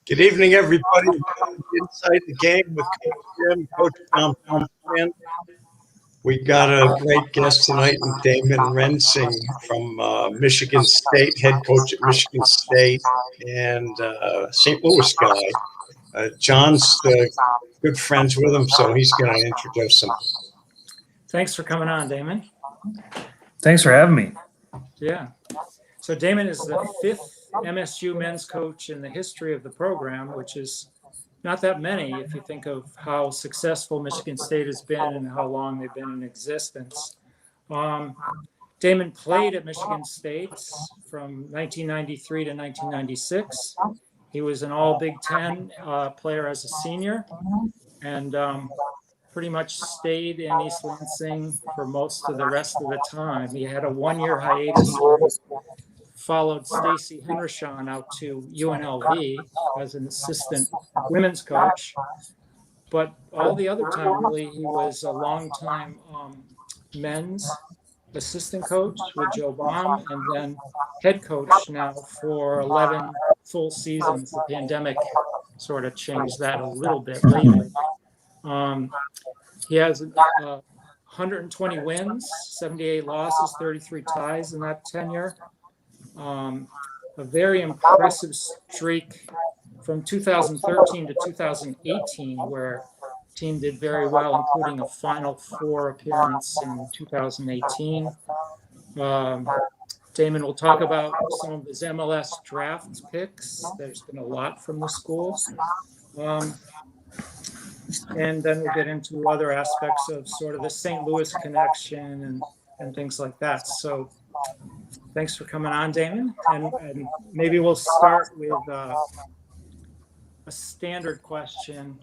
Good evening, everybody. Inside the Game with Coach Jim, Coach Blomstrann. We got a great guest tonight in Damon Rensing from Michigan State, head coach at Michigan State, and St. Louis guy. John's good friends with him, so he's going to introduce him. Thanks for coming on, Damon. Thanks for having me. Yeah. So Damon is the fifth MSU men's coach in the history of the program, which is not that many if you think of how successful Michigan State has been and how long they've been in existence. Damon played at Michigan State from 1993 to 1996. He was an all Big Ten player as a senior and pretty much stayed in East Lansing for most of the rest of the time. He had a one-year hiatus and followed Stacy Hendershon out to UNLV as an assistant women's coach. But all the other time, really, he was a long-time men's assistant coach with Joe Baum and then head coach now for 11 full seasons. The pandemic sort of changed that a little bit lately. He has 120 wins, 78 losses, 33 ties in that tenure. A very impressive streak from 2013 to 2018, where the team did very well, including a Final Four appearance in 2018. Damon will talk about some of his MLS draft picks. There's been a lot from the school. And then we'll get into other aspects of sort of the St. Louis connection and things like that. So thanks for coming on, Damon. And maybe we'll start with a standard question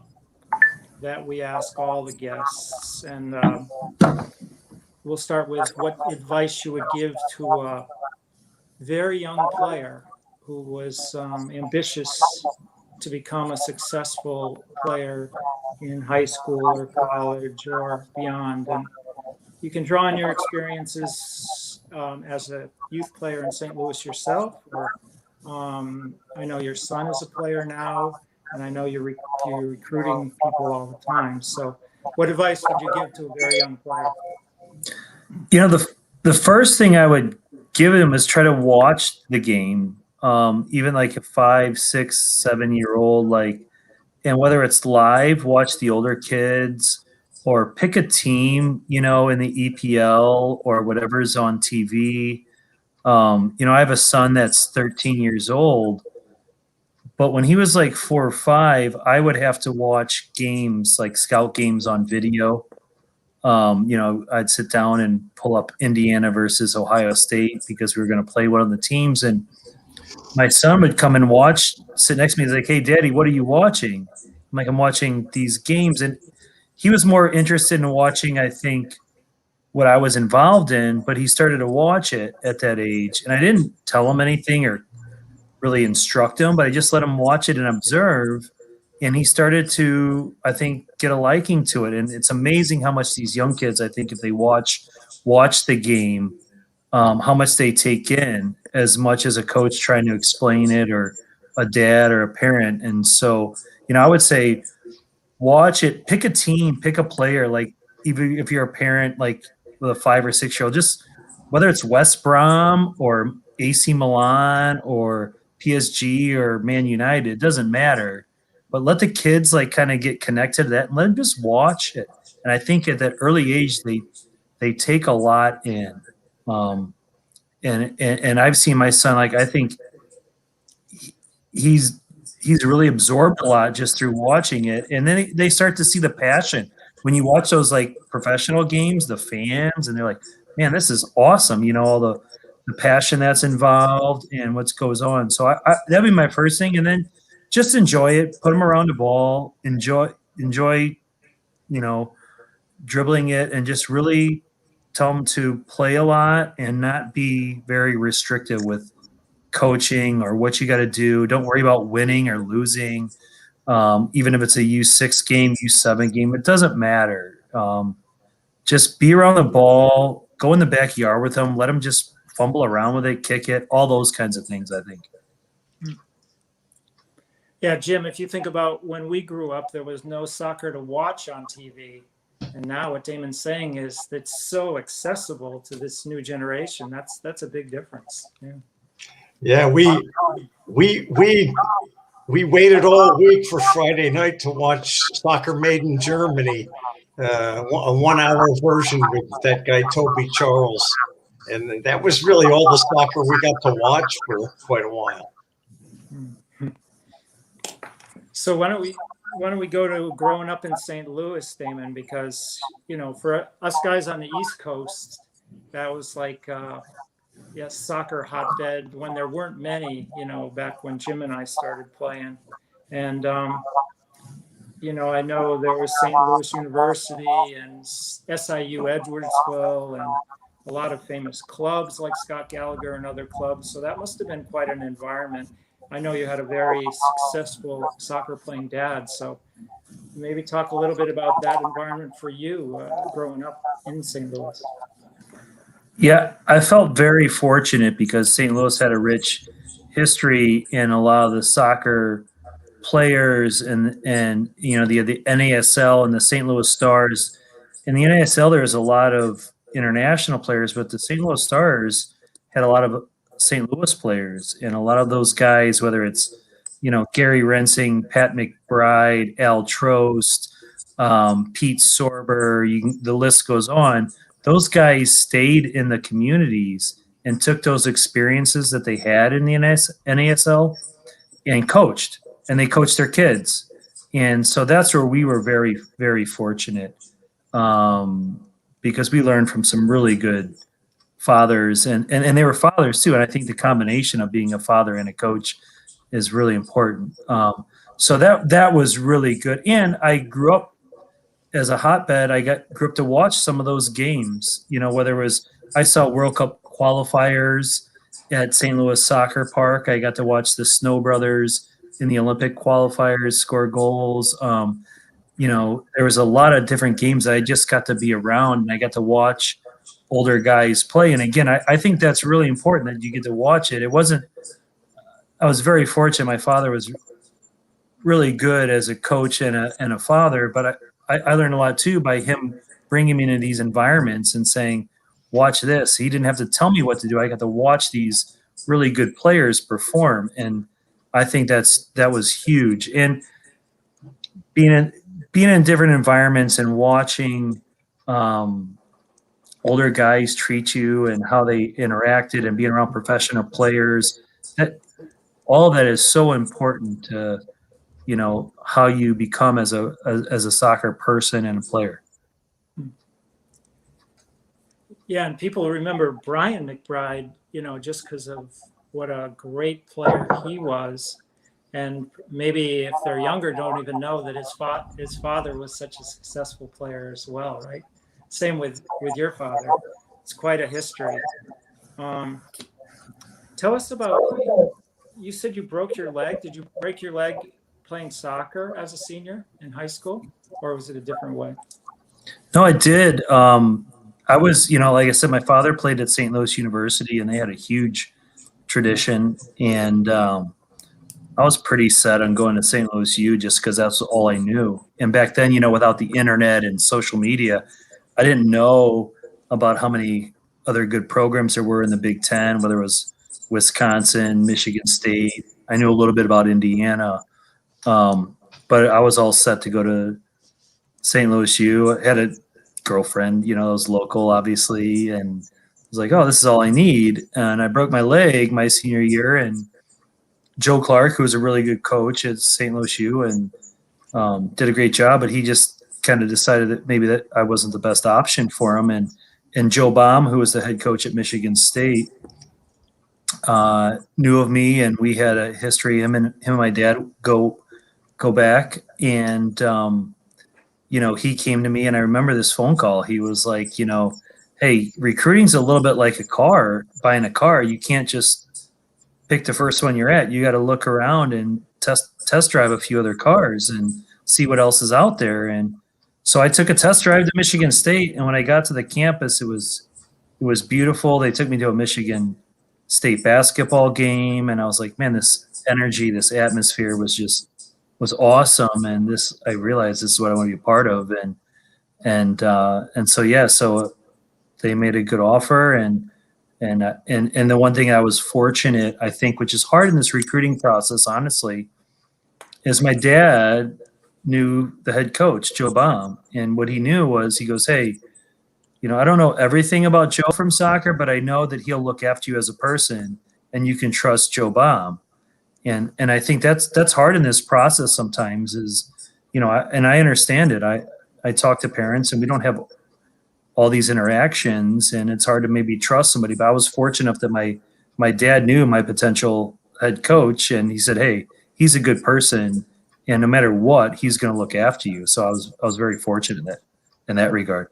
that we ask all the guests. And we'll start with what advice you would give to a very young player who was ambitious to become a successful player in high school or college or beyond. And you can draw on your experiences as a youth player in St. Louis yourself, or I know your son is a player now, and I know you're recruiting people all the time. So what advice would you give to a very young player? You know, the first thing I would give him is try to watch the game, even like a 5, 6, 7-year-old, and whether it's live, watch the older kids, or pick a team, in the EPL or whatever's on TV. I have a son that's 13 years old, but when he was like 4 or 5, I would have to watch games, like scout games on video. I'd sit down and pull up Indiana versus Ohio State because we were going to play one of the teams. And my son would come and sit next to me. He's like, "Hey, Daddy, what are you watching?" I'm like, "I'm watching these games." And he was more interested in watching, I think, what I was involved in, but he started to watch it at that age. And I didn't tell him anything or really instruct him, but I just let him watch it and observe. And he started to, I think, get a liking to it. And it's amazing how much these young kids, I think, if they watch the game, how much they take in as much as a coach trying to explain it or a dad or a parent. And so, I would say watch it, pick a team, pick a player. Like even if you're a parent, like with a 5 or 6-year-old, just whether it's West Brom or AC Milan or PSG or Man United, it doesn't matter. But let the kids kind of get connected to that and let them just watch it. And I think at that early age, they take a lot in. And I've seen my son, I think he's really absorbed a lot just through watching it. And then they start to see the passion. When you watch those professional games, the fans, and they're like, "Man, this is awesome." All the passion that's involved and what goes on. So that'd be my first thing. And then just enjoy it, put them around the ball, enjoy, dribbling it, and just really tell them to play a lot and not be very restrictive with coaching or what you got to do. Don't worry about winning or losing. Even if it's a U6 game, U7 game, it doesn't matter. Just be around the ball, go in the backyard with them, let them just fumble around with it, kick it, all those kinds of things, I think. Yeah, Jim, if you think about when we grew up, there was no soccer to watch on TV. And now what Damon's saying is it's so accessible to this new generation. That's a big difference. Yeah. Yeah, we waited all week for Friday night to watch Soccer Made in Germany, a 1 hour version with that guy Toby Charles, and that was really all the soccer we got to watch for quite a while. So why don't we go to growing up in St. Louis, Damon? Because for us guys on the East Coast, that was like soccer hotbed when there weren't many. Back when Jim and I started playing, and I know there was St. Louis University and SIU Edwardsville and a lot of famous clubs like Scott Gallagher and other clubs. So that must have been quite an environment. I know you had a very successful soccer playing dad. So maybe talk a little bit about that environment for you growing up in St. Louis. Yeah, I felt very fortunate because St. Louis had a rich history in a lot of the soccer players and the NASL and the St. Louis Stars. In the NASL, there's a lot of international players, but the St. Louis Stars had a lot of St. Louis players, and a lot of those guys, whether it's Gary Rensing, Pat McBride, Al Trost, Pete Sorber, the list goes on. Those guys stayed in the communities and took those experiences that they had in the NASL and coached, and they coached their kids. And so that's where we were very, very fortunate because we learned from some really good fathers, and they were fathers too. And I think the combination of being a father and a coach is really important. So that was really good. And I grew up as a hotbed. Grew up to watch some of those games, whether it was, I saw World Cup qualifiers at St. Louis Soccer Park. I got to watch the Snow Brothers in the Olympic qualifiers score goals. There was a lot of different games that I just got to be around, and I got to watch older guys play. And again, I think that's really important that you get to watch it. I was very fortunate. My father was really good as a coach and a father, but I learned a lot too by him bringing me into these environments and saying, watch this. He didn't have to tell me what to do. I got to watch these really good players perform. And I think that was huge. And being in different environments and watching older guys treat you and how they interacted and being around professional players, all of that is so important to how you become as a soccer person and a player. Yeah, and people remember Brian McBride, just because of what a great player he was. And maybe if they're younger, don't even know that his father was such a successful player as well, right? Same with your father. It's quite a history. Tell us about, you said you broke your leg. Did you break your leg playing soccer as a senior in high school, or was it a different way? No, I did. I was, like I said, my father played at St. Louis University, and they had a huge tradition. And I was pretty set on going to St. Louis U just because that's all I knew. And back then, without the internet and social media, I didn't know about how many other good programs there were in the Big Ten, whether it was Wisconsin, Michigan State. I knew a little bit about Indiana. But I was all set to go to St. Louis U. I had a girlfriend, that was local, obviously, and I was like, oh, this is all I need. And I broke my leg my senior year, and Joe Clark, who was a really good coach at St. Louis U, and did a great job, but he just kind of decided that maybe that I wasn't the best option for him. And Joe Baum, who was the head coach at Michigan State, knew of me, and we had a history. Him and my dad go back, and he came to me, and I remember this phone call. He was like, hey, recruiting's a little bit like a car, buying a car. You can't just pick the first one you're at. You got to look around and test drive a few other cars and see what else is out there. And so I took a test drive to Michigan State, and when I got to the campus, it was beautiful. They took me to a Michigan state basketball game, and I was like, man, this energy, this atmosphere was awesome, and I realized this is what I want to be a part of, and so yeah, so they made a good offer, and the one thing I was fortunate, I think, which is hard in this recruiting process, honestly, is my dad knew the head coach, Joe Baum, and what he knew was, he goes, hey, I don't know everything about Joe from soccer, but I know that he'll look after you as a person, and you can trust Joe Baum. And I think that's hard in this process sometimes, is, and I understand it. I talk to parents, and we don't have all these interactions, and it's hard to maybe trust somebody. But I was fortunate enough that my dad knew my potential head coach, and he said, hey, he's a good person, and no matter what, he's going to look after you. So I was very fortunate in that regard.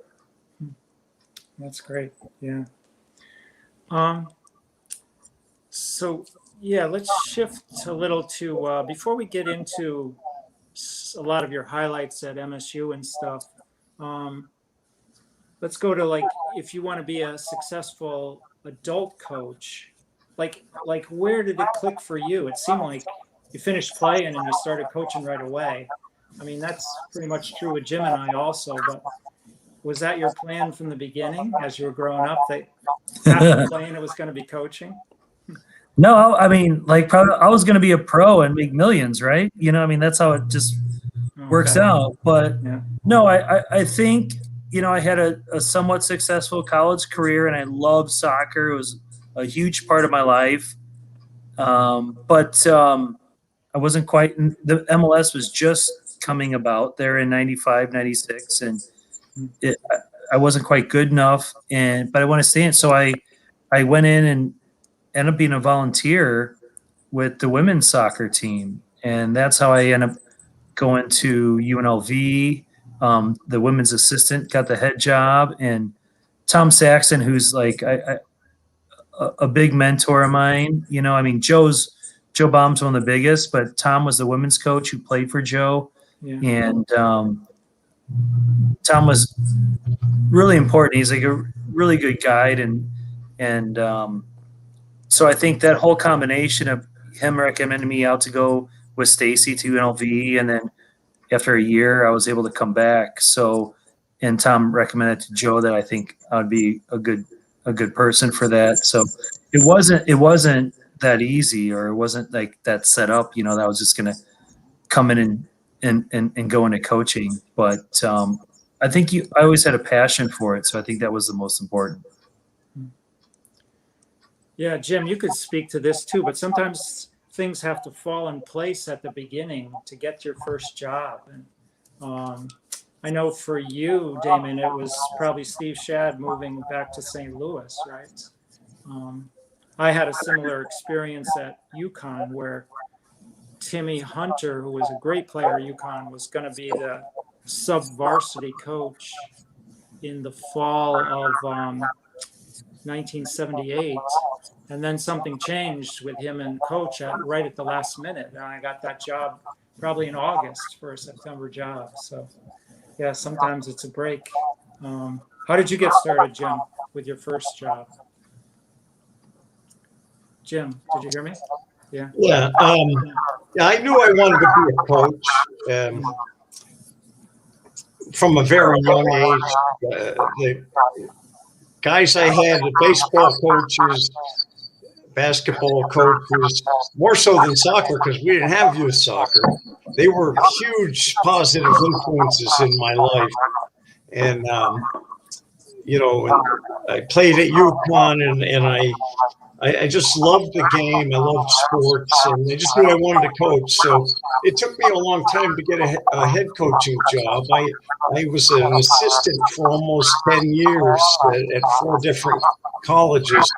That's great. Yeah. So yeah, let's shift a little to before we get into a lot of your highlights at MSU and stuff. Let's go to, like, if you want to be a successful adult coach, like where did it click for you? It seemed like you finished playing and you started coaching right away. I mean, that's pretty much true with Jim and I also, but was that your plan from the beginning as you were growing up, that after playing it was going to be coaching? No, I mean, like, probably I was going to be a pro and make millions, right? I mean, that's how it just works out. But yeah. No, I think, I had a somewhat successful college career, and I loved soccer. It was a huge part of my life. But I wasn't quite, the MLS was just coming about there in 95, 96, and I wasn't quite good enough, but I want to stay in. So I went in and ended up being a volunteer with the women's soccer team, and that's how I ended up going to UNLV. The women's assistant got the head job, and Tom Saxon, who's like a big mentor of mine. I mean, Joe Baum's one of the biggest, but Tom was the women's coach who played for Joe, and Tom was really important. He's like a really good guide, and so I think that whole combination of him recommending me out to go with Stacy to UNLV, and then after a year, I was able to come back. So, and Tom recommended to Joe that I think I would be a good person for that. So it wasn't that easy, or it wasn't like that set up, that I was just going to come in and go into coaching. But I think I always had a passion for it. So I think that was the most important. Yeah, Jim, you could speak to this too, but sometimes things have to fall in place at the beginning to get your first job. And I know for you, Damon, it was probably Steve Shadd moving back to St. Louis, right? I had a similar experience at UConn, where Timmy Hunter, who was a great player at UConn, was going to be the sub-varsity coach in the fall of 1978. And then something changed with him and coach right at the last minute. And I got that job probably in August for a September job. So yeah, sometimes it's a break. How did you get started, Jim, with your first job? Jim, did you hear me? Yeah. Yeah. I knew I wanted to be a coach from a very young age. The guys I had, the baseball coaches, basketball coaches, more so than soccer, because we didn't have youth soccer. They were huge positive influences in my life. And, I played at UConn, and I just loved the game. I loved sports, and I just knew I wanted to coach. So it took me a long time to get a head coaching job. I was an assistant for almost 10 years at 4 different colleges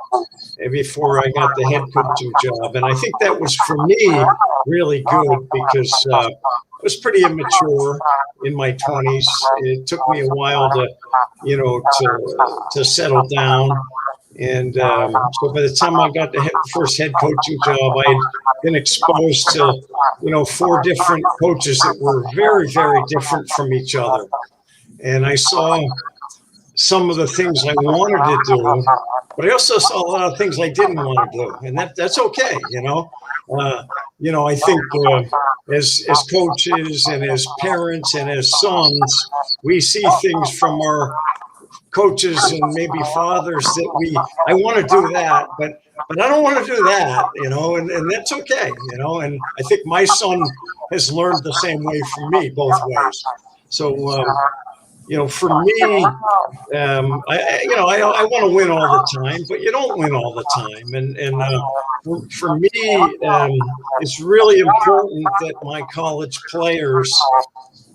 before I got the head coaching job. And I think that was, for me, really good, because I was pretty immature in my 20s. It took me a while to settle down. And so by the time I got the first head coaching job, I had been exposed to, 4 different coaches that were very, very different from each other. And I saw some of the things I wanted to do, but I also saw a lot of things I didn't want to do, and that's okay, you know. I think as coaches and as parents and as sons, we see things from our coaches and maybe fathers that I want to do that, but I don't want to do that, and that's okay, and I think my son has learned the same way from me, both ways. So, for me, I want to win all the time, but you don't win all the time. And for me, it's really important that my college players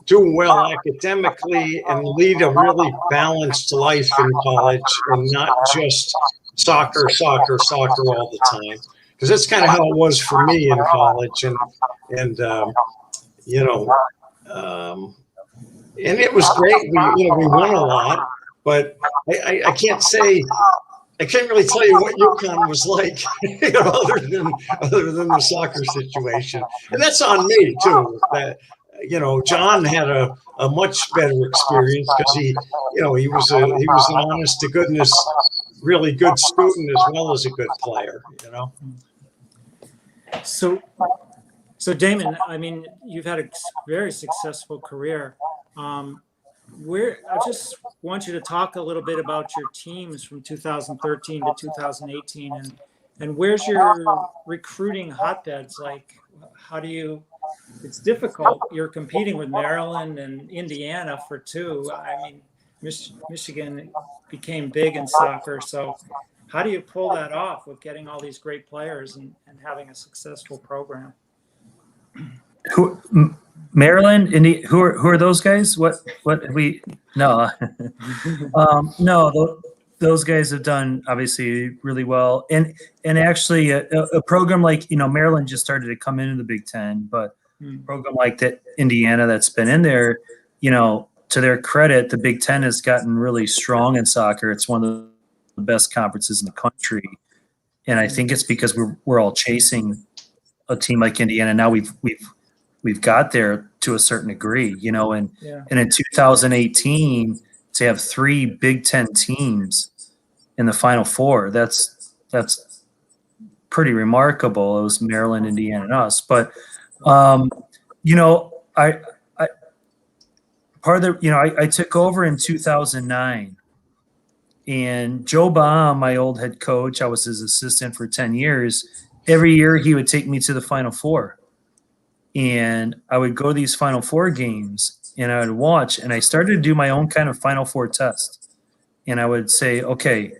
do well academically and lead a really balanced life in college and not just soccer all the time. Because that's kind of how it was for me in college. And it was great. We won a lot, but I can't say, I can't really tell you what UConn was like, other than the soccer situation. And that's on me too. That, John had a much better experience because he was an honest to goodness, really good student as well as a good player, So Damon, I mean, you've had a very successful career. I just want you to talk a little bit about your teams from 2013 to 2018, and where's your recruiting hotbeds? Like, how do you? It's difficult. You're competing with Maryland and Indiana for two. I mean, Michigan became big in soccer, so how do you pull that off with getting all these great players and having a successful program? Maryland, who are those guys? What we no, no. Those guys have done obviously really well, and actually a program like Maryland just started to come into the Big Ten, but a program like that Indiana that's been in there, to their credit, the Big Ten has gotten really strong in soccer. It's one of the best conferences in the country, and I think it's because we're all chasing a team like Indiana. Now we've got there to a certain degree, and in 2018 to have 3 Big Ten teams in the Final Four, that's pretty remarkable. It was Maryland, Indiana, and us. But I took over in 2009, and Joe Baum, my old head coach, I was his assistant for 10 years. Every year he would take me to the Final Four. And I would go to these Final Four games and I would watch, and I started to do my own kind of Final Four test. And I would say, okay,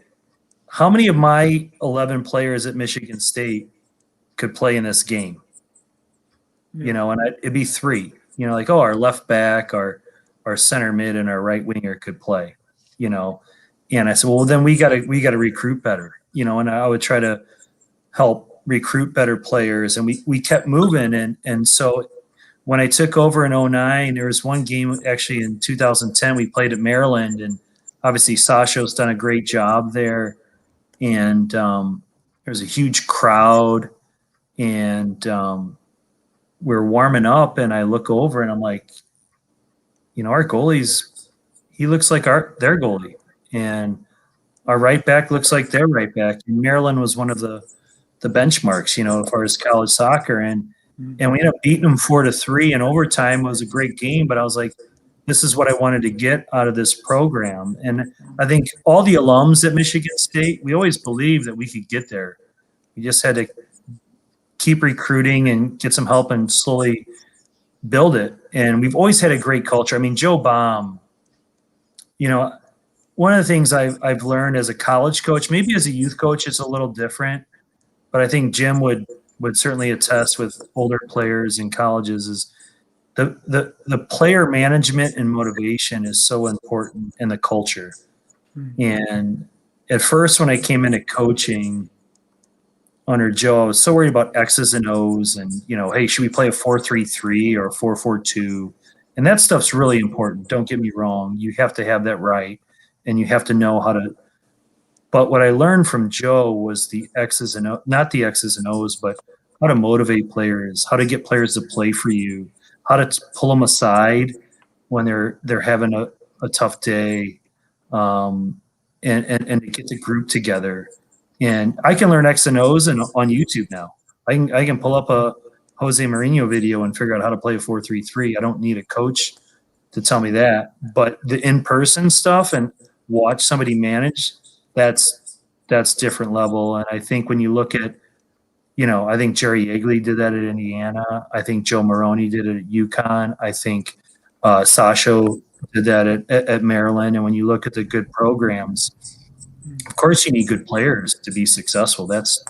how many of my 11 players at Michigan State could play in this game? And it'd be 3, like, our left back, our center mid, and our right winger could play, and I said, well, then we got to recruit better, and I would try to help recruit better players, and we kept moving. And so when I took over in 2009, there was one game actually in 2010 we played at Maryland, and obviously Sasho's done a great job there, and there was a huge crowd, and we're warming up, and I look over and I'm like, our he looks like their goalie, and our right back looks like their right back. And Maryland was one of the benchmarks, as far as college soccer. And we ended up beating them 4-3 in overtime. It was a great game, but I was like, this is what I wanted to get out of this program. And I think all the alums at Michigan State, we always believed that we could get there. We just had to keep recruiting and get some help and slowly build it. And we've always had a great culture. I mean, Joe Baum, one of the things I've learned as a college coach, maybe as a youth coach, it's a little different, but I think Jim would certainly attest with older players in colleges, is the player management and motivation is so important in the culture. And at first, when I came into coaching under Joe, I was so worried about X's and O's and, hey, should we play a 4-3-3 or a 4-4-2? And that stuff's really important. Don't get me wrong. You have to have that right, and you have to know how to. But what I learned from Joe was the X's and O's, not the X's and O's, but how to motivate players, how to get players to play for you, how to pull them aside when they're having a tough day, and to get the group together. And I can learn X and O's on YouTube now. I can pull up a Jose Mourinho video and figure out how to play a 4-3-3. I don't need a coach to tell me that. But the in-person stuff and watch somebody manage, that's different level. And I think when you look at, I think Jerry Yeagley did that at Indiana. I think Joe Moroni did it at UConn. I think Sasho did that at Maryland. And when you look at the good programs, of course you need good players to be successful. That's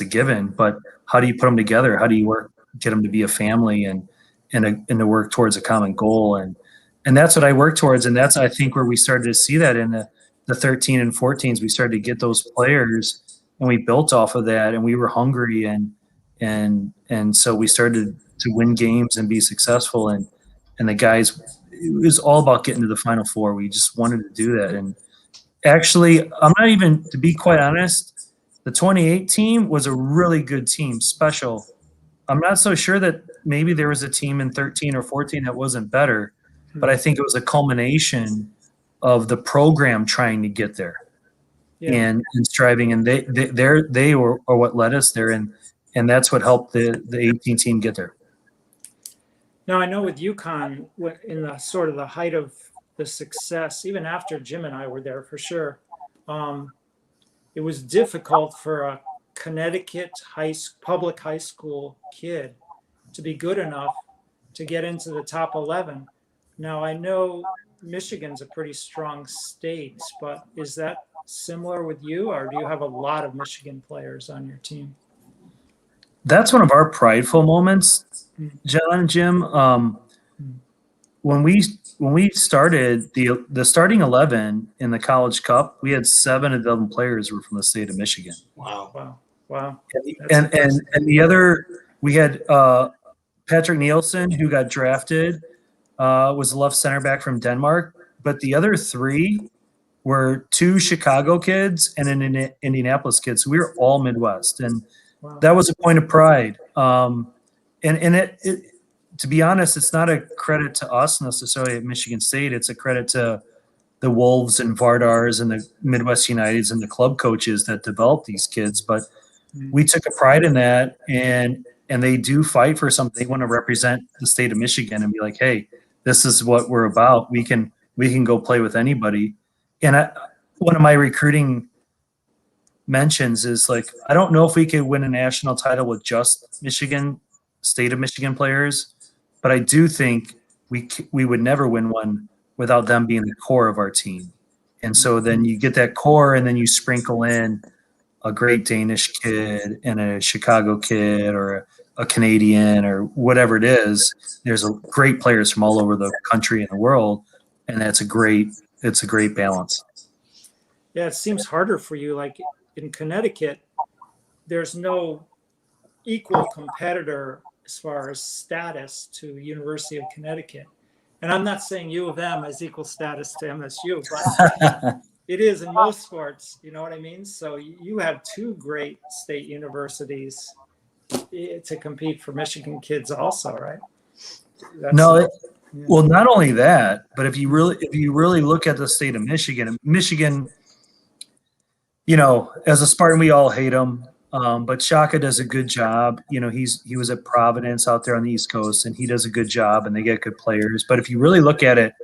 a given. But how do you put them together? How do you get them to be a family and to work towards a common goal? And that's what I work towards. And that's, I think, where we started to see that in the 13 and 14s. We started to get those players, and we built off of that, and we were hungry, and so we started to win games and be successful. And the guys, it was all about getting to the Final Four. We just wanted to do that. And actually, I'm not even, to be quite honest, the 28 team was a really good team, special. I'm not so sure that maybe there was a team in 13 or 14 that wasn't better, but I think it was a culmination of the program trying to get there. Yeah. And striving, and they are what led us there, and that's what helped the 18 team get there. Now, I know with UConn, in the sort of the height of the success, even after Jim and I were there for sure, it was difficult for a Connecticut public high school kid to be good enough to get into the top 11. Now, I know Michigan's a pretty strong state, but is that similar with you, or do you have a lot of Michigan players on your team? That's one of our prideful moments, John and Jim. When we started the starting 11 in the College Cup, we had 7 of them players were from the state of Michigan. Wow. And the other, we had Patrick Nielsen, who got drafted, was a left center back from Denmark, but the other 3 were 2 Chicago kids and an Indianapolis kid. So we were all Midwest, and that was a point of pride. And it, to be honest, it's not a credit to us necessarily at Michigan State. It's a credit to the Wolves and Vardars and the Midwest Uniteds and the club coaches that developed these kids. But we took a pride in that, and they do fight for something. They want to represent the state of Michigan and be like, hey, this is what we're about. We can go play with anybody. And one of my recruiting mentions is, like, I don't know if we could win a national title with just state of Michigan players, but I do think we would never win one without them being the core of our team. And so then you get that core, and then you sprinkle in a great Danish kid and a Chicago kid or a Canadian or whatever it is. There's great players from all over the country and the world, and it's a great balance. Yeah, it seems harder for you. Like in Connecticut, there's no equal competitor as far as status to University of Connecticut. And I'm not saying U of M has equal status to MSU, but it is in most sports, you know what I mean? So you have 2 great state universities to compete for Michigan kids also, right? Well, not only that, but if you really look at the state of Michigan, as a Spartan, we all hate him. But Shaka does a good job. He was at Providence out there on the East Coast, and he does a good job, and they get good players. But if you really look at it,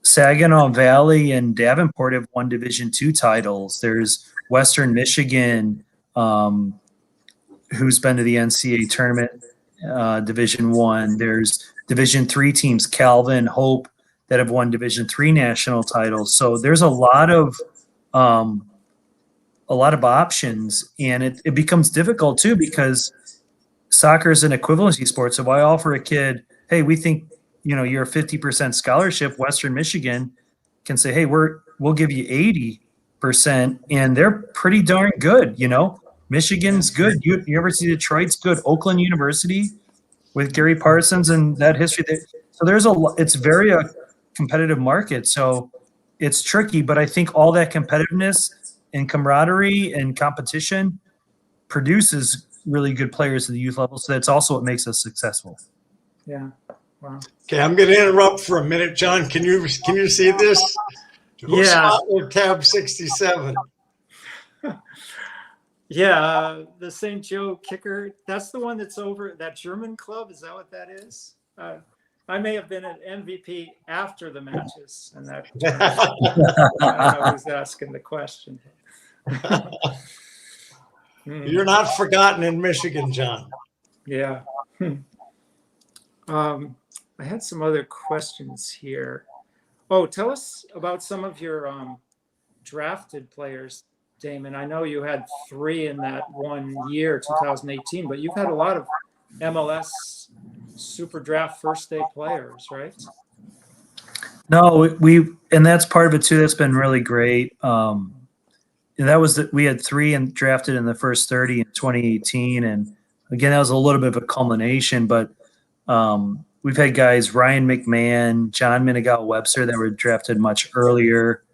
Saginaw Valley and Davenport have won Division II titles. There's Western Michigan, who's been to the NCAA tournament, Division I. There's Division III teams, Calvin, Hope, that have won Division III national titles. So there's a lot of options, and it becomes difficult too, because soccer is an equivalency sport. So if I offer a kid, hey, we think you're a 50% scholarship, Western Michigan can say, hey, we'll give you 80%, and they're pretty darn good. Michigan's good. University of Detroit's good. Oakland University with Gary Parsons and that history. So it's very a competitive market. So it's tricky, but I think all that competitiveness and camaraderie and competition produces really good players at the youth level. So that's also what makes us successful. Yeah. Wow. Okay, I'm going to interrupt for a minute, John. Can you see this? Who's Yeah. with tab 67? Yeah, the St. Joe kicker. That's the one that's over that German club. Is that what that is? I may have been an MVP after the matches, and that I don't know who's asking the question. You're not forgotten in Michigan, John. Yeah. I had some other questions here. Oh, tell us about some of your drafted players, Damon. I know you had 3 in that one year, 2018, but you've had a lot of MLS Super Draft first day players, right? No, and that's part of it too. That's been really great. And that was that we had 3 and drafted in the first 30 in 2018, and again that was a little bit of a culmination. But we've had guys Ryan McMahon, John Minigal Webster that were drafted much earlier.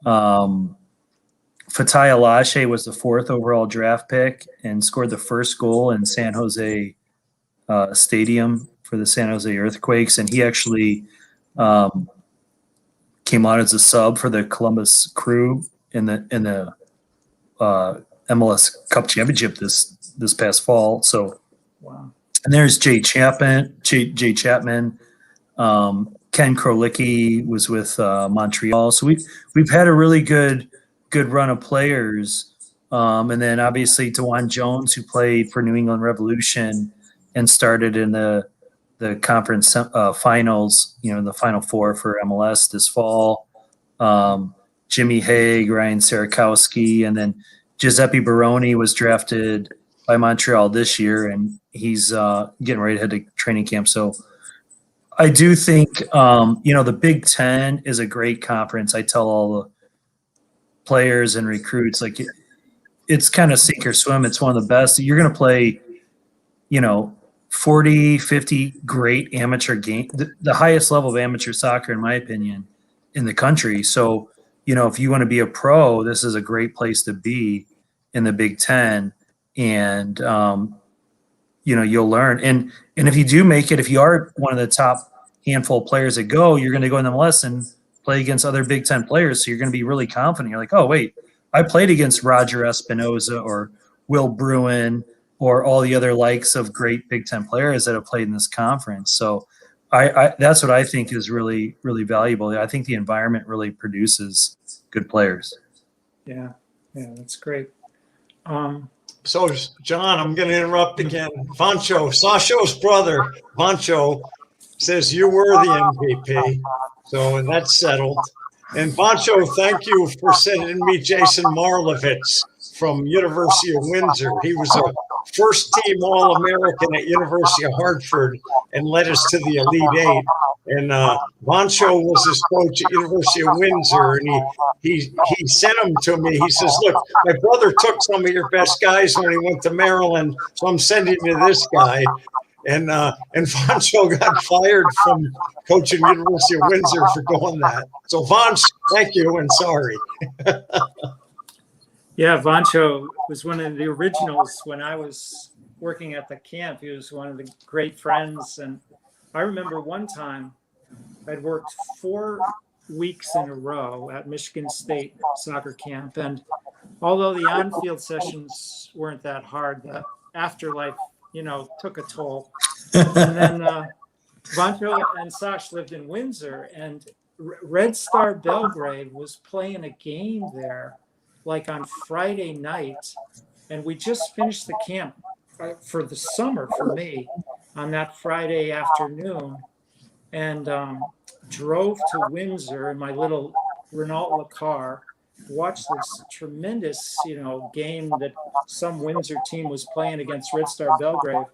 Fatai Alashe was the 4th overall draft pick and scored the first goal in San Jose Stadium for the San Jose Earthquakes, and he actually came out as a sub for the Columbus Crew in the MLS Cup Championship this past fall. So, wow. And there's Jay Chapman, Ken Krolicki was with Montreal. So we've had a really good run of players, and then obviously DeJuan Jones, who played for New England Revolution and started in the conference finals, the Final Four for MLS this fall. Jimmy Haig, Ryan Sarakowski, and then Giuseppe Baroni was drafted by Montreal this year, and he's getting ready to head to training camp. So I do think, the Big Ten is a great conference. I tell all the players and recruits, like it's kind of sink or swim. It's one of the best. You're going to play, 40, 50 great amateur game, the highest level of amateur soccer, in my opinion, in the country. So, if you want to be a pro, this is a great place to be in the Big Ten. And, you'll learn. And if you do make it, if you are one of the top handful of players that go, you're going to go in the MLS and play against other Big Ten players. So you're going to be really confident. You're like, oh, wait, I played against Roger Espinoza or Will Bruin or all the other likes of great Big Ten players that have played in this conference. So I that's what I think is really, really valuable. I think the environment really produces good players. Yeah, that's great. So, John, I'm going to interrupt again. Sasho's brother, Vancho, says you were the MVP. So that's settled. And Vancho, thank you for sending me Jason Marlovitz from University of Windsor. He was a first-team All-American at University of Hartford and led us to the Elite Eight. And Vancho was his coach at University of Windsor, and he sent him to me. He says, "Look, my brother took some of your best guys when he went to Maryland, so I'm sending you this guy." And Vancho got fired from coaching University of Windsor for doing that. So Vanch, thank you, and sorry. Yeah, Vancho was one of the originals when I was working at the camp. He was one of the great friends. And I remember one time I'd worked 4 weeks in a row at Michigan State soccer camp. And although the on-field sessions weren't that hard, the afterlife, took a toll. And then Vancho and Sash lived in Windsor, and Red Star Belgrade was playing a game there like on Friday night, and we just finished the camp for the summer for me on that Friday afternoon, and drove to Windsor in my little Renault car, watched this tremendous, game that some Windsor team was playing against Red Star Belgrade,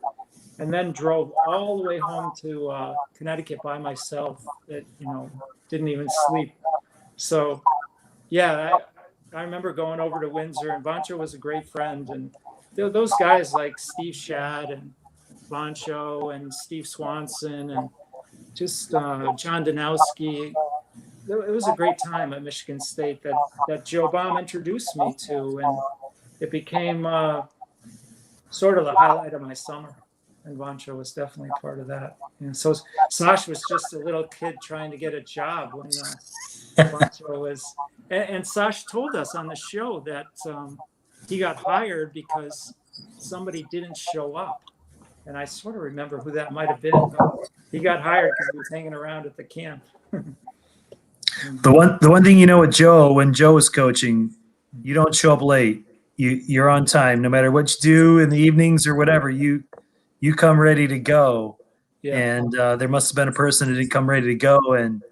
and then drove all the way home to Connecticut by myself. That didn't even sleep. So, yeah. I remember going over to Windsor, and Vancho was a great friend. And those guys like Steve Shad and Vancho and Steve Swanson and just John Danowski. It was a great time at Michigan State that Joe Baum introduced me to, and it became sort of the highlight of my summer. and Vancho was definitely part of that. And so Sash was just a little kid trying to get a job when Vancho was. And Sash told us on the show that he got hired because somebody didn't show up. And I sort of remember who that might have been. But he got hired because he was hanging around at the camp. The one thing with Joe, when Joe was coaching, you don't show up late. You're on time, no matter what you do in the evenings or whatever. You come ready to go. Yeah. And there must have been a person who didn't come ready to go, and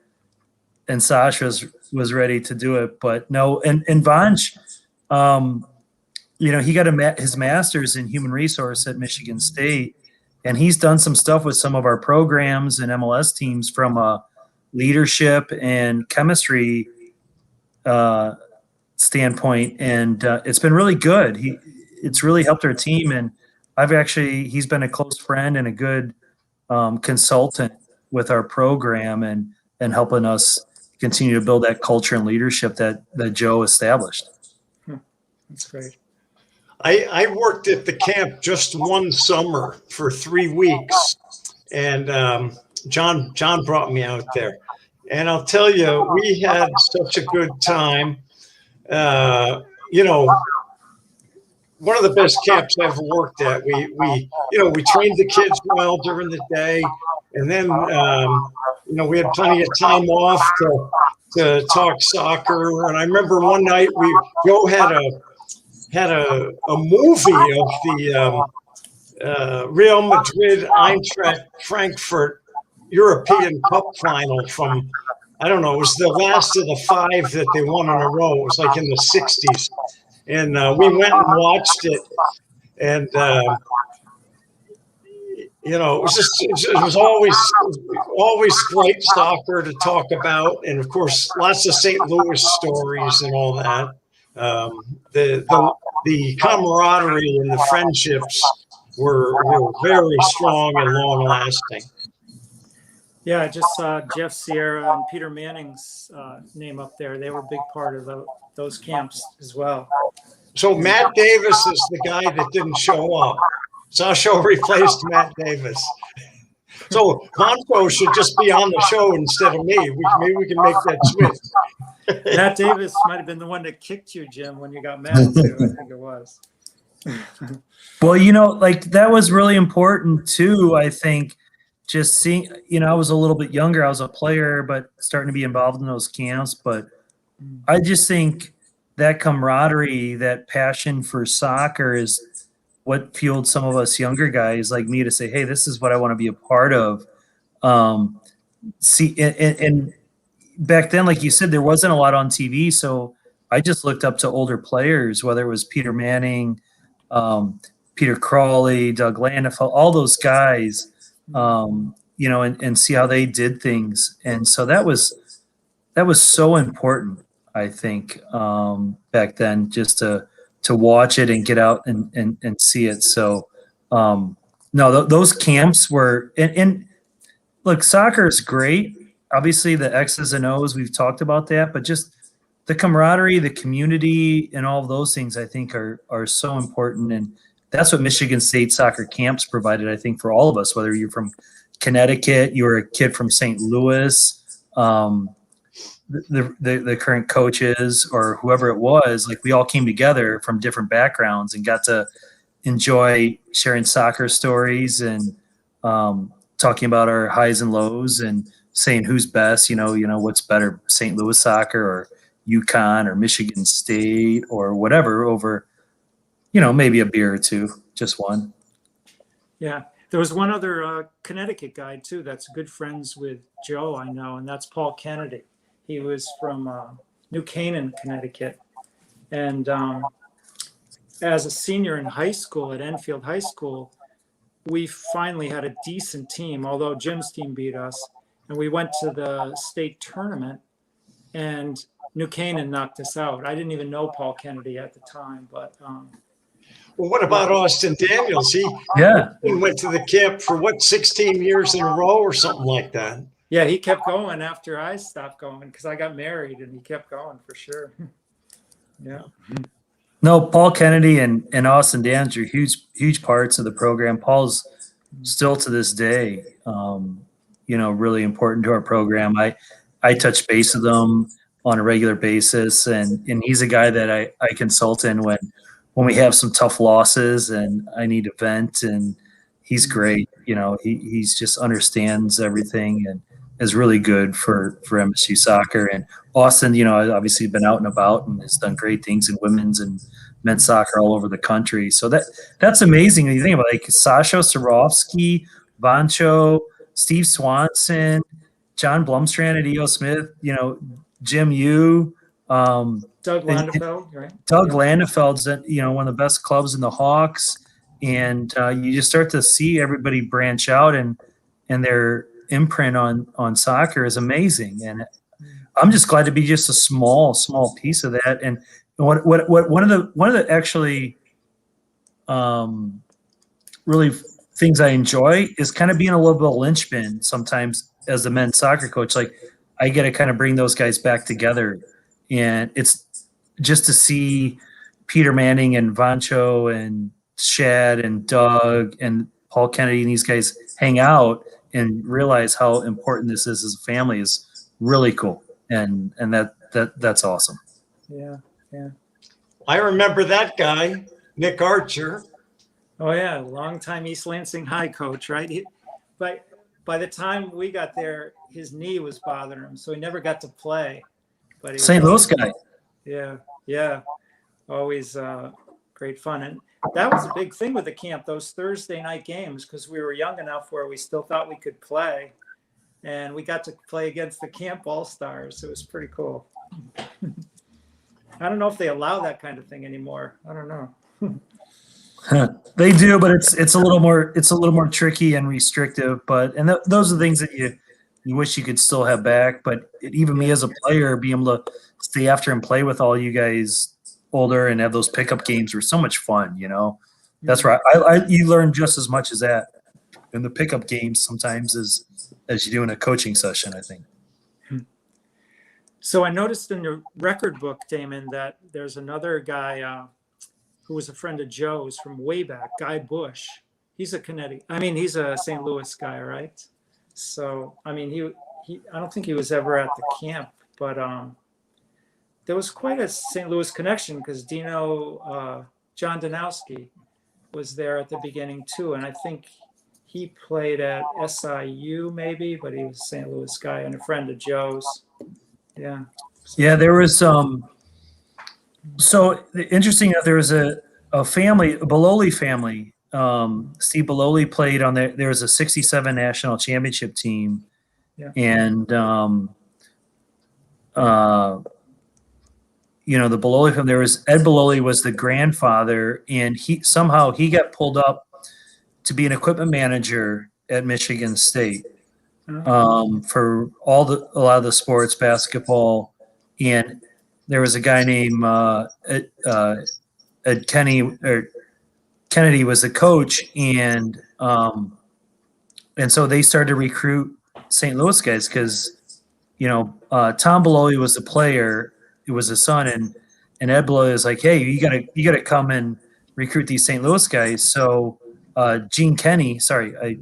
Sasha was ready to do it. But no, and Vanch, he got his master's in human resource at Michigan State, and he's done some stuff with some of our programs and MLS teams from a leadership and chemistry standpoint, and it's been really good. It's really helped our team, and he's been a close friend and a good consultant with our program and helping us continue to build that culture and leadership that Joe established. That's great. I worked at the camp just one summer for 3 weeks, and John brought me out there, and I'll tell you, we had such a good time. One of the best camps I ever worked at. We trained the kids well during the day, and then we had plenty of time off to talk soccer. And I remember one night Joe had a movie of the Real Madrid Eintracht Frankfurt European Cup final from, I don't know, it was the last of the 5 that they won in a row. It was like in the 60s. And we went and watched it. And, it was always great soccer to talk about. And, of course, lots of St. Louis stories and all that. The camaraderie and the friendships were very strong and long lasting. Yeah, I just saw Jeff Sierra and Peter Manning's name up there. They were a big part of those camps as well. So Matt Davis is the guy that didn't show up. Sasha replaced Matt Davis. So Vancho should just be on the show instead of me. Maybe we can make that switch. Matt Davis might have been the one that kicked you, Jim, when you got mad too. I think it was. Well, that was really important too. I think just seeing, I was a little bit younger. I was a player, but starting to be involved in those camps. But I just think that camaraderie, that passion for soccer is what fueled some of us younger guys like me to say, hey, this is what I want to be a part of. And back then, like you said, there wasn't a lot on TV. So I just looked up to older players, whether it was Peter Manning, Peter Crawley, Doug Landefeld, all those guys, and see how they did things. And so that was so important, I think, back then, just to watch it and get out and see it. So, those camps were, and look, soccer is great. Obviously the X's and O's, we've talked about that, but just the camaraderie, the community, and all of those things, I think are so important. And that's what Michigan State soccer camps provided, I think, for all of us, whether you're from Connecticut, you were a kid from St. Louis, the current coaches or whoever it was, like we all came together from different backgrounds and got to enjoy sharing soccer stories and talking about our highs and lows and saying who's best, what's better, St. Louis soccer or UConn or Michigan State or whatever over, maybe a beer or two, just one. Yeah. There was one other Connecticut guy too that's good friends with Joe, I know, and that's Paul Kennedy. He was from New Canaan, Connecticut. And as a senior in high school at Enfield High School, we finally had a decent team, although Jim's team beat us. And we went to the state tournament, and New Canaan knocked us out. I didn't even know Paul Kennedy at the time, but well, what about Austin Daniels? He went to the camp for 16 years in a row or something like that. Yeah, he kept going after I stopped going because I got married, and he kept going for sure. Yeah. No, Paul Kennedy and Austin Daniels are huge parts of the program. Paul's still to this day, really important to our program. I touch base with him on a regular basis, and he's a guy that I consult in when we have some tough losses and I need to vent, and he's great. He's just understands everything and is really good for MSU soccer. And Austin, obviously been out and about and has done great things in women's and men's soccer all over the country. So that's amazing when you think about it. Like Sasha Sarovsky, Vancho, Steve Swanson, John Blomstrann at E.O. Smith, Jim Yu, Doug Landefeld, right? Doug Landefeld's one of the best clubs in the Hawks, and you just start to see everybody branch out, and their imprint on soccer is amazing. And I'm just glad to be just a small piece of that. And what one of the actually really things I enjoy is kind of being a little bit of linchpin sometimes as the men's soccer coach. Like I get to kind of bring those guys back together, and it's just to see Peter Manning and Vancho and Shad and Doug and Paul Kennedy and these guys hang out and realize how important this is as a family is really cool. And that's awesome. Yeah. I remember that guy, Nick Archer. Oh yeah, longtime East Lansing High coach, right? But by the time we got there, his knee was bothering him, so he never got to play. But St. Louis guy. Yeah, always great fun. And that was a big thing with the camp, those Thursday night games, because we were young enough where we still thought we could play, and we got to play against the camp all-stars. It was pretty cool. I don't know if they allow that kind of thing anymore. I don't know. They do, but it's a little more tricky and restrictive. But those are things that you wish you could still have back. But even me as a player, being able to stay after and play with all you guys older and have those pickup games were so much fun. That's right. You learn just as much as that in the pickup games sometimes as you do in a coaching session, I think. So I noticed in your record book, Damon, that there's another guy who was a friend of Joe's from way back, Guy Bush. He's he's a St. Louis guy, right? So, I don't think he was ever at the camp, but there was quite a St. Louis connection because John Danowski was there at the beginning too. And I think he played at SIU maybe, but he was a St. Louis guy and a friend of Joe's. Yeah. Yeah, there was so interesting that there was a family, a Bololi family. Steve Bololi played on there was a 67 national championship team. Yeah. And the Bololi family, there was Ed Bololi was the grandfather, and he got pulled up to be an equipment manager at Michigan State. For a lot of the sports, basketball, and there was a guy named Ed Kennedy was the coach, and so they started to recruit St. Louis guys because Tom Bololi was the player, it was his son, and Ed Bololi was like, hey, you gotta come and recruit these St. Louis guys. So Gene Kennedy started to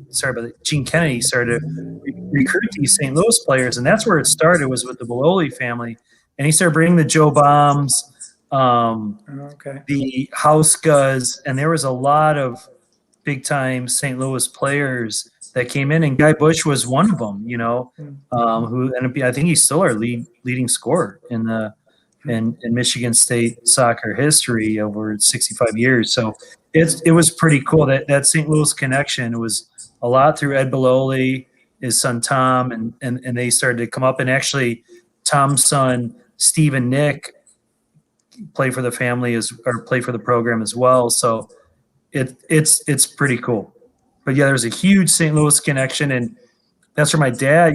recruit these St. Louis players, and that's where it started, was with the Bololi family. And he started bringing the Joe Bombs, the Hauskas, and there was a lot of big-time St. Louis players that came in, and Guy Bush was one of them, who ended up, I think he's still our leading scorer in Michigan State soccer history over 65 years. So it was pretty cool, that St. Louis connection. It was a lot through Ed Bololi, his son Tom, and they started to come up. And actually, Tom's son Steve and Nick play for the family play for the program as well. So it's pretty cool. But yeah, there's a huge St. Louis connection, and that's where my dad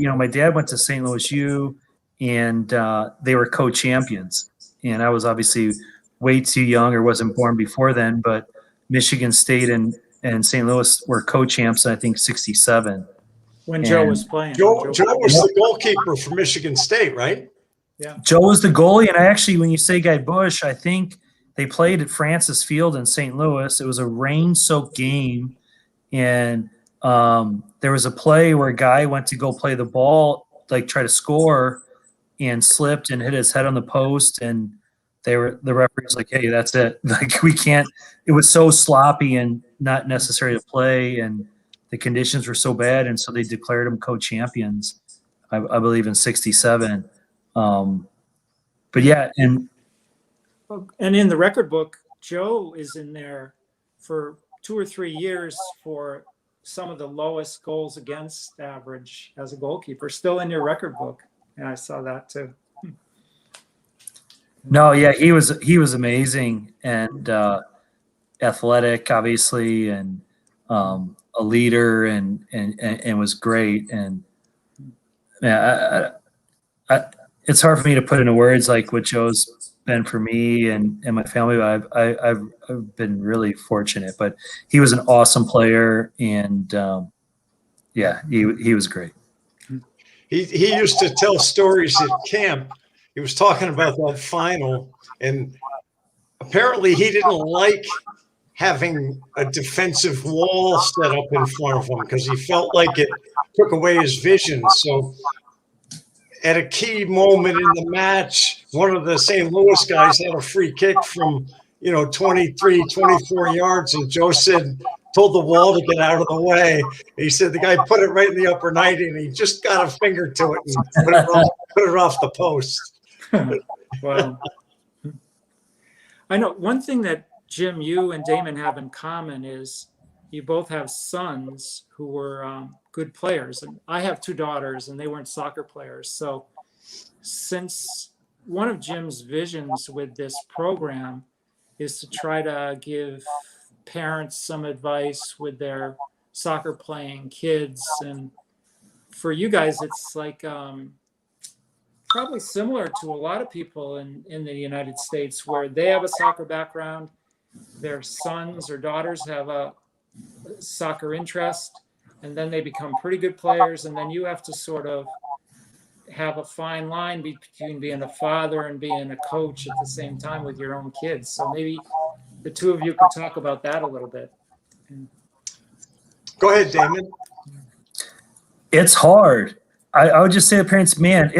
went to St. Louis U, and they were co-champions. And I was obviously way too young or wasn't born before then, but Michigan State and St. Louis were co-champs, I think, 67. When Joe was playing. Joe was the goalkeeper for Michigan State, right? Yeah. Joe was the goalie, and I actually, when you say Guy Bush, I think they played at Francis Field in St. Louis. It was a rain-soaked game, and There was a play where a guy went to go play the ball, like try to score, and slipped and hit his head on the post, and the referee was like, "Hey, that's it. Like we can't." It was so sloppy and not necessary to play, and the conditions were so bad, and so they declared them co-champions, I believe in '67. But yeah, and in the record book, Joe is in there for 2 or 3 years for some of the lowest goals against average as a goalkeeper, still in your record book. And I saw that too. no, yeah, he was amazing and athletic, obviously, and a leader, and was great. And yeah, it's hard for me to put into words like what Joe's been for me and my family. But I've been really fortunate. But he was an awesome player, and yeah, he was great. He used to tell stories at camp. He was talking about that final, and apparently he didn't like having a defensive wall set up in front of him because he felt like it took away his vision. So at a key moment in the match, one of the St. Louis guys had a free kick from, 23, 24 yards. And Joe told the wall to get out of the way. He said the guy put it right in the upper 90 and he just got a finger to it and put it off the post. Wow. I know one thing that Jim, you and Damon have in common is you both have sons who were good players. And I have 2 daughters and they weren't soccer players. So since one of Jim's visions with this program is to try to give parents some advice with their soccer playing kids. And for you guys, it's like probably similar to a lot of people in the United States where they have a soccer background, their sons or daughters have a soccer interest, and then they become pretty good players. And then you have to sort of have a fine line between being a father and being a coach at the same time with your own kids. So maybe the 2 of you could talk about that a little bit. Go ahead, Damon. It's hard. I would just say to parents, man,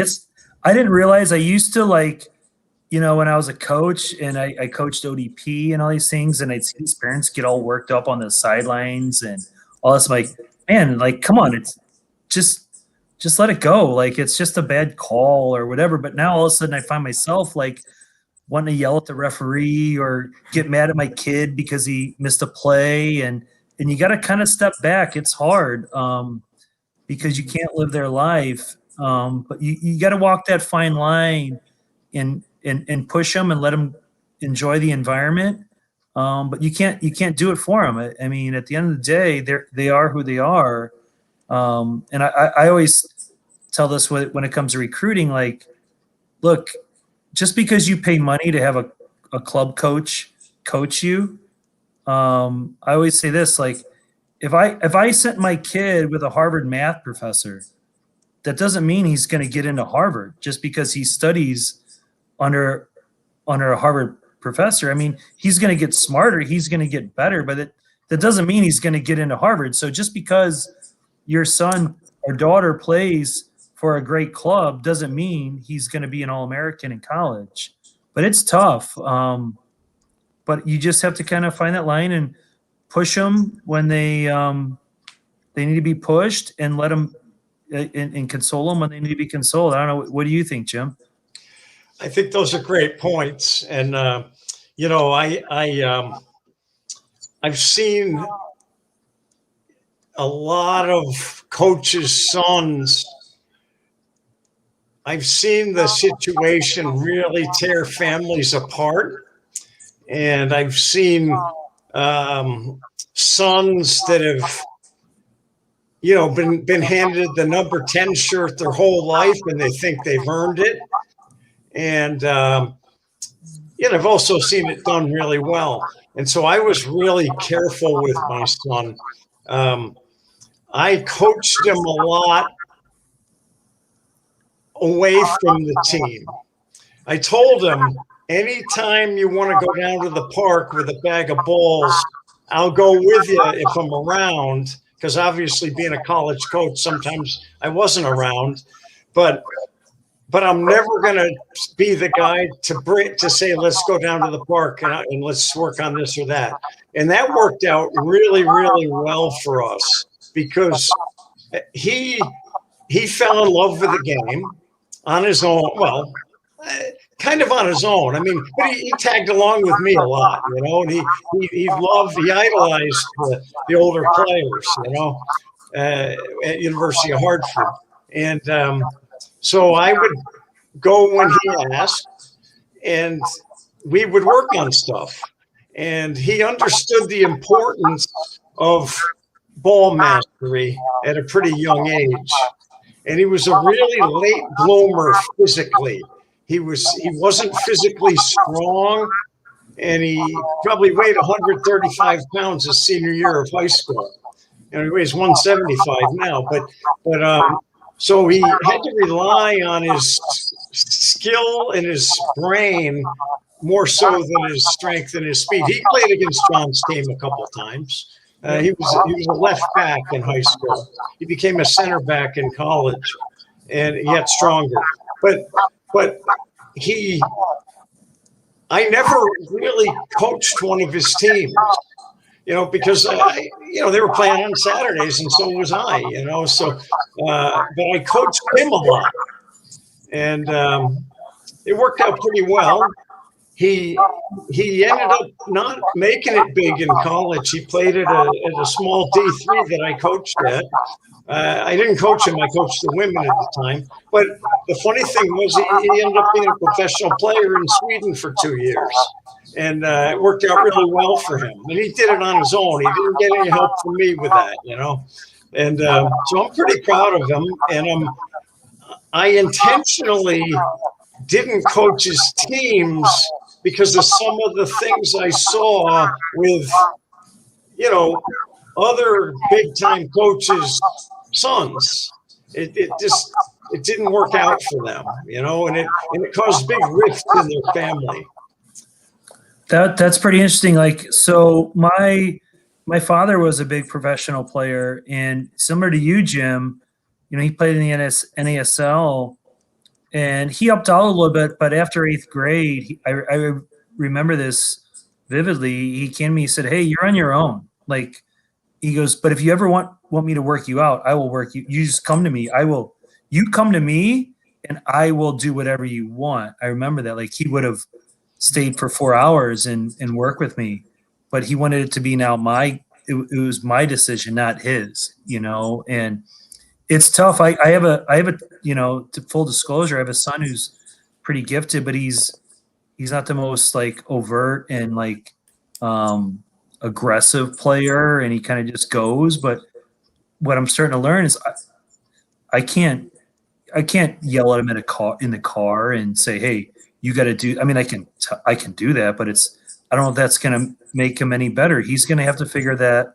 I didn't realize I used to when I was a coach and I coached ODP and all these things, and I'd see these parents get all worked up on the sidelines and all this. I'm like, man, like, come on, it's just let it go. Like, it's just a bad call or whatever. But now all of a sudden I find myself like wanting to yell at the referee or get mad at my kid because he missed a play. And you got to kind of step back. It's hard because you can't live their life. But you got to walk that fine line and push them and let them enjoy the environment. But you can't do it for them. I mean, at the end of the day, they are who they are. And I always tell this when it comes to recruiting, like, look, just because you pay money to have a club coach you, I always say this, like, if I sent my kid with a Harvard math professor, that doesn't mean he's going to get into Harvard just because he studies under a Harvard professor. I mean, he's going to get smarter, he's going to get better, but that doesn't mean he's going to get into Harvard. So just because your son or daughter plays for a great club doesn't mean he's going to be an All-American in college. But it's tough. But you just have to kind of find that line and push them when they need to be pushed, and let them and console them when they need to be consoled. I don't know. What do you think, Jim? I think those are great points. And, I've seen a lot of coaches' sons. I've seen the situation really tear families apart. And I've seen sons that have, been handed the number 10 shirt their whole life and they think they've earned it. And, I've also seen it done really well. And so I was really careful with my son. I coached him a lot away from the team. I told him, anytime you want to go down to the park with a bag of balls, I'll go with you if I'm around, because obviously being a college coach, sometimes I wasn't around, but I'm never going to be the guy to say, let's go down to the park and let's work on this or that. And that worked out really, really well for us because he fell in love with the game on his own. Well, kind of on his own. I mean, but he tagged along with me a lot, and he idolized the older players, at University of Hartford. And so I would go when he asked, and we would work on stuff. And he understood the importance of ball mastery at a pretty young age. And he was a really late bloomer physically. He wasn't physically strong, and he probably weighed 135 pounds his senior year of high school. And he weighs 175 now. But so he had to rely on his skill and his brain more so than his strength and his speed. He played against John's team a couple of times. He was a left back in high school. He became a center back in college, and he got stronger. But I never really coached one of his teams, because they were playing on Saturdays, and so was I, So, but I coached him a lot, and it worked out pretty well. He ended up not making it big in college. He played at a small D3 that I coached at. I didn't coach him. I coached the women at the time. But the funny thing was he ended up being a professional player in Sweden for 2 years. And it worked out really well for him. And he did it on his own. He didn't get any help from me with that, And so I'm pretty proud of him. And I intentionally didn't coach his teams because of some of the things I saw with, other big time coaches' sons. It didn't work out for them, and it caused big rifts in their family. That's pretty interesting. Like, so my father was a big professional player, and similar to you, Jim, he played in the NASL. And he upped out a little bit, but after 8th grade, I remember this vividly. He came to me and said, "Hey, you're on your own." Like, he goes, "But if you ever want me to work you out, I will work you. You just come to me. You come to me, and I will do whatever you want." I remember that. Like, he would have stayed for 4 hours and work with me, but he wanted it to be now it was my decision, not his, and it's tough. I have a to full disclosure, I have a son who's pretty gifted, but he's not the most like overt and like aggressive player, and he kind of just goes. But what I'm starting to learn is I can't yell at him in the car and say, "Hey, you got to do." I mean, I can do that, but I don't know if that's going to make him any better. He's going to have to figure that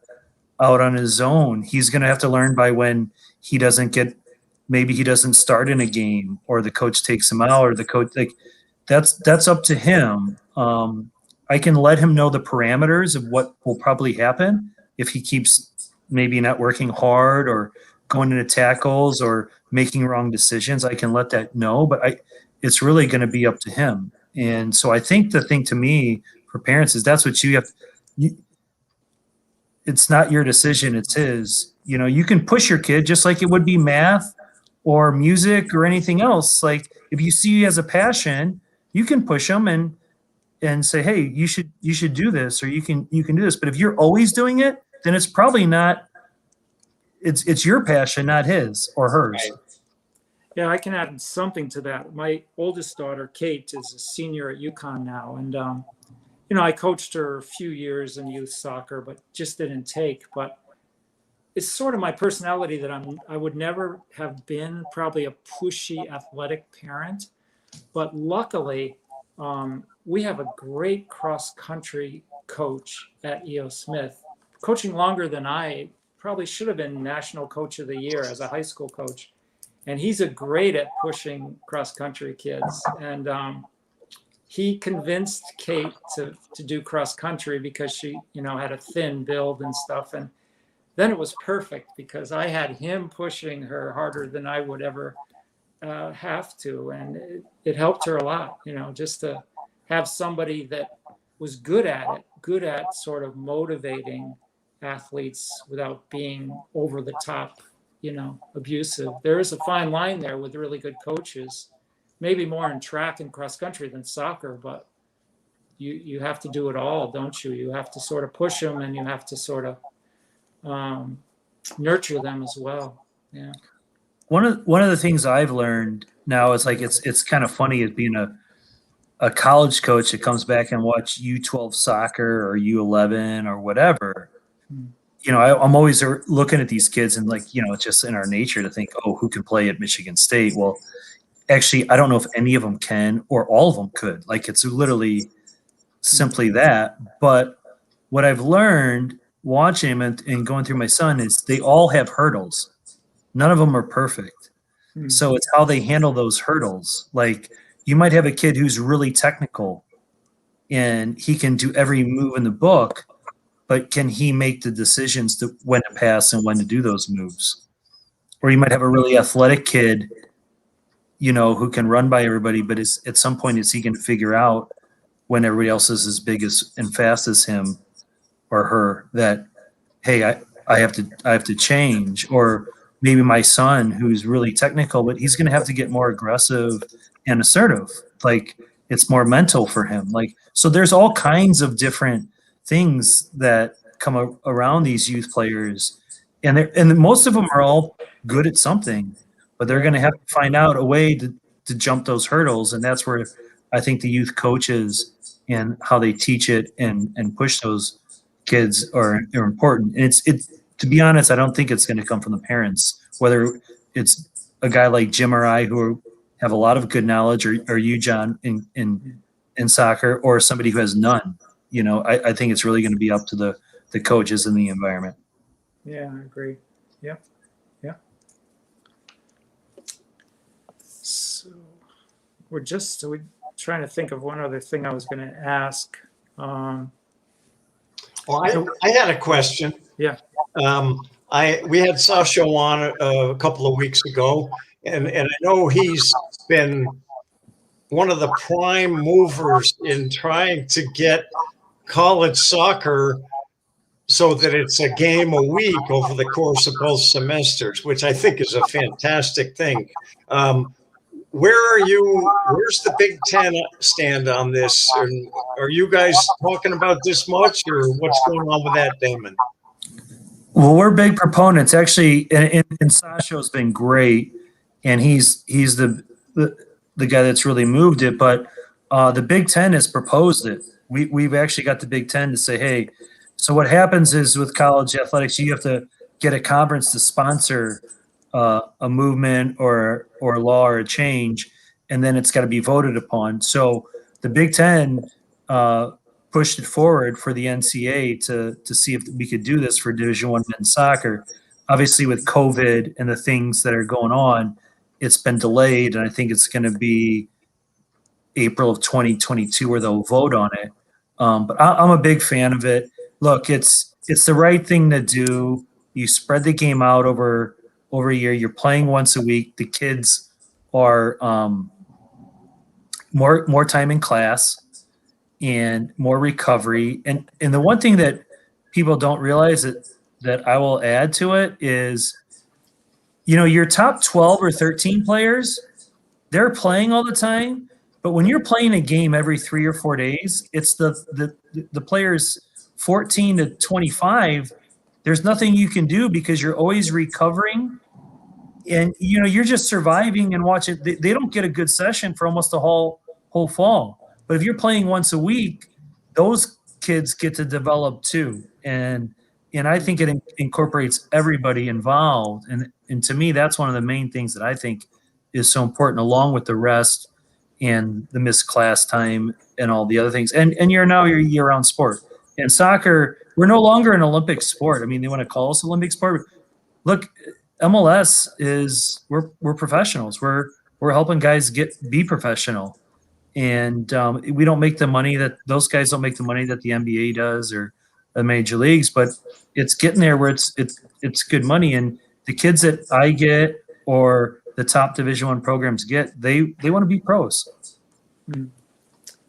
out on his own. He's going to have to learn by when he doesn't start in a game, or the coach takes him out, or the coach, like, that's up to him. I can let him know the parameters of what will probably happen if he keeps maybe not working hard or going into tackles or making wrong decisions. I can let that know, but it's really going to be up to him. And so I think the thing to me for parents is that's what you have. It's not your decision, it's his. You can push your kid just like it would be math or music or anything else. Like, if you see he has a passion, you can push him and say, "Hey, you should do this, or you can do this." But if you're always doing it, then it's probably not. It's your passion, not his or hers. Yeah, I can add something to that. My oldest daughter, Kate, is a senior at UConn now, and I coached her a few years in youth soccer, but just didn't take. But it's sort of my personality that I would never have been probably a pushy athletic parent. But luckily, we have a great cross-country coach at E.O. Smith, coaching longer than I probably should have been National Coach of the Year as a high school coach. And he's great at pushing cross-country kids. And he convinced Kate to do cross-country because she, had a thin build and stuff. And then it was perfect because I had him pushing her harder than I would ever have to, and it helped her a lot, just to have somebody that was good at sort of motivating athletes without being over the top, abusive. There is a fine line there with really good coaches, maybe more in track and cross country than soccer, but you have to do it all, don't you? You have to sort of push them, and you have to sort of nurture them as well. Yeah. One of the things I've learned now is like it's kind of funny as being a college coach that comes back and watch U12 soccer or U11 or whatever. I'm always looking at these kids and like, it's just in our nature to think, oh, who can play at Michigan State? Well, actually, I don't know if any of them can or all of them could. Like, it's literally simply that. But what I've learned watching him and going through my son is they all have hurdles. None of them are perfect. So it's how they handle those hurdles. Like, you might have a kid who's really technical and he can do every move in the book, but can he make the decisions to when to pass and when to do those moves? Or you might have a really athletic kid, who can run by everybody, but at some point is he going to figure out when everybody else is as big as and fast as him or her that, hey, I have to change. Or maybe my son who's really technical, but he's going to have to get more aggressive and assertive. Like, it's more mental for him. Like, so there's all kinds of different things that come around these youth players, and most of them are all good at something, but they're going to have to find out a way to jump those hurdles. And that's where I think the youth coaches and how they teach it and push those kids are important. And it's to be honest, I don't think it's going to come from the parents, whether it's a guy like Jim or I who have a lot of good knowledge, or you, John, in soccer, or somebody who has none. I think it's really going to be up to the coaches in the environment. Yeah, I agree. Yeah. So we're trying to think of one other thing I was going to ask. Well, I had a question. Yeah. We had Sasha on a couple of weeks ago, and I know he's been one of the prime movers in trying to get college soccer so that it's a game a week over the course of both semesters, which I think is a fantastic thing. Where's the Big Ten stand on this? And are you guys talking about this much, or what's going on with that, Damon? Well, we're big proponents, actually, and Sasha's been great, and he's the guy that's really moved it. But the Big Ten has proposed it. We've actually got the Big Ten to say, hey, so what happens is with college athletics, you have to get a conference to sponsor a movement or a law or a change, and then it's got to be voted upon. So the Big Ten pushed it forward for the NCAA to see if we could do this for Division I men's soccer. Obviously, with COVID and the things that are going on, it's been delayed, and I think it's going to be April of 2022 where they'll vote on it. But I'm a big fan of it. Look, it's the right thing to do. You spread the game out over a year. You're playing once a week. The kids are more time in class and more recovery. And the one thing that people don't realize that I will add to it is, your top 12 or 13 players, they're playing all the time. But when you're playing a game every 3 or 4 days, it's the players 14 to 25. There's nothing you can do because you're always recovering, and you're just surviving and watching. They don't get a good session for almost the whole fall. But if you're playing once a week, those kids get to develop too, and I think it incorporates everybody involved. And to me, that's one of the main things that I think is so important, along with the rest and the missed class time and all the other things. And you're a year-round sport. And soccer, we're no longer an Olympic sport. I mean, they want to call us Olympic sport. Look, MLS is we're professionals. We're helping guys be professional, and we don't make the money that those guys don't make the money that the NBA does or the major leagues. But it's getting there where it's it's good money. And the kids that I get or the top Division I programs get, they want to be pros.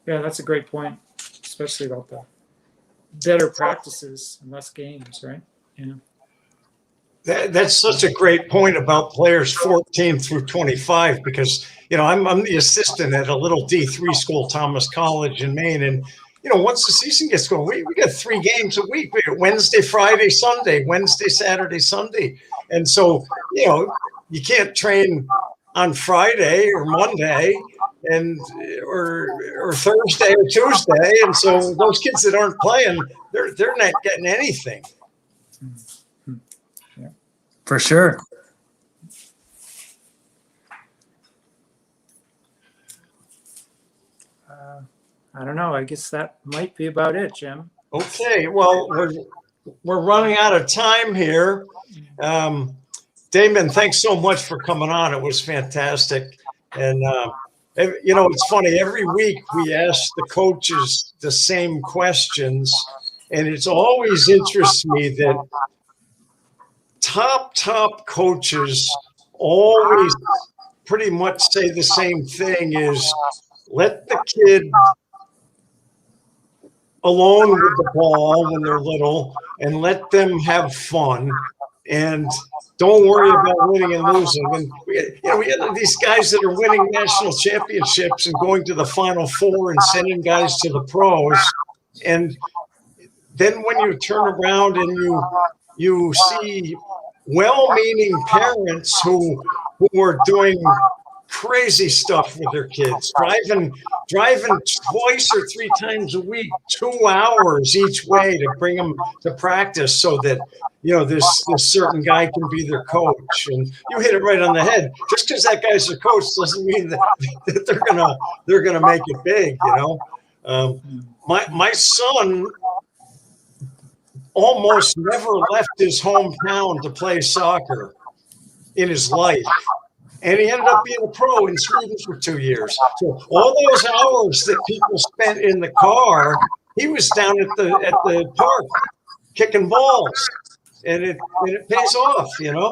Yeah, that's a great point, especially about the better practices and less games, right? Yeah. That's such a great point about players 14 through 25, because, I'm the assistant at a little D3 school, Thomas College in Maine. And, once the season gets going, we get 3 games a week. We get Wednesday, Friday, Sunday, Wednesday, Saturday, Sunday. And so, you can't train on Friday or Monday or Thursday or Tuesday. And so those kids that aren't playing, they're not getting anything. For sure. I don't know. I guess that might be about it, Jim. Okay. Well, we're running out of time here. Damon, thanks so much for coming on. It was fantastic. And, it's funny. Every week we ask the coaches the same questions, and it's always interests me that top coaches always pretty much say the same thing: is let the kid alone with the ball when they're little and let them have fun, and don't worry about winning and losing. And we got these guys that are winning national championships and going to the Final Four and sending guys to the pros. And then when you turn around and you see well-meaning parents who are doing crazy stuff with their kids, driving twice or 3 times a week, 2 hours each way to bring them to practice so that this certain guy can be their coach. And you hit it right on the head. Just because that guy's their coach doesn't mean that they're gonna make it big. My son almost never left his hometown to play soccer in his life. And he ended up being a pro in Sweden for 2 years. So all those hours that people spent in the car, he was down at the park kicking balls, and it pays off, Yeah,